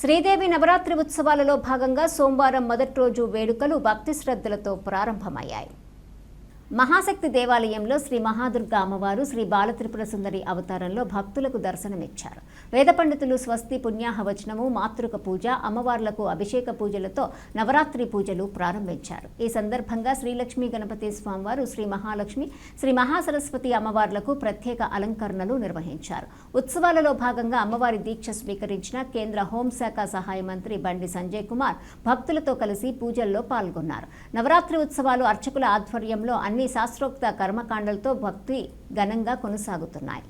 శ్రీదేవి నవరాత్రి ఉత్సవాలలో భాగంగా సోమవారం మొదటి రోజు వేడుకలు భక్తి శ్రద్ధలతో ప్రారంభమయ్యాయి. మహాశక్తి దేవాలయంలో శ్రీ మహాదుర్గ అమ్మవారు శ్రీ బాలత్రిపుర సుందరి అవతారంలో భక్తులకు దర్శనమిచ్చారు. వేద పండితులు స్వస్తి పుణ్యాహవచనము, మాతృక పూజ, అమ్మవార్లకు అభిషేక పూజలతో నవరాత్రి పూజలు ప్రారంభించారు. ఈ సందర్భంగా శ్రీలక్ష్మీ గణపతి స్వామివారు, శ్రీ మహాలక్ష్మి, శ్రీ మహాసరస్వతి అమ్మవార్లకు ప్రత్యేక అలంకరణలు నిర్వహించారు. ఉత్సవాలలో భాగంగా అమ్మవారి దీక్ష స్వీకరించిన కేంద్ర హోంశాఖ సహాయ మంత్రి బండి సంజయ్ కుమార్ భక్తులతో కలిసి పూజల్లో పాల్గొన్నారు. నవరాత్రి ఉత్సవాలు అర్చకుల ఆధ్వర్యంలో అన్ని శాస్త్రోక్త కర్మకాండలతో భక్తి ఘనంగా కొనసాగుతున్నాయి.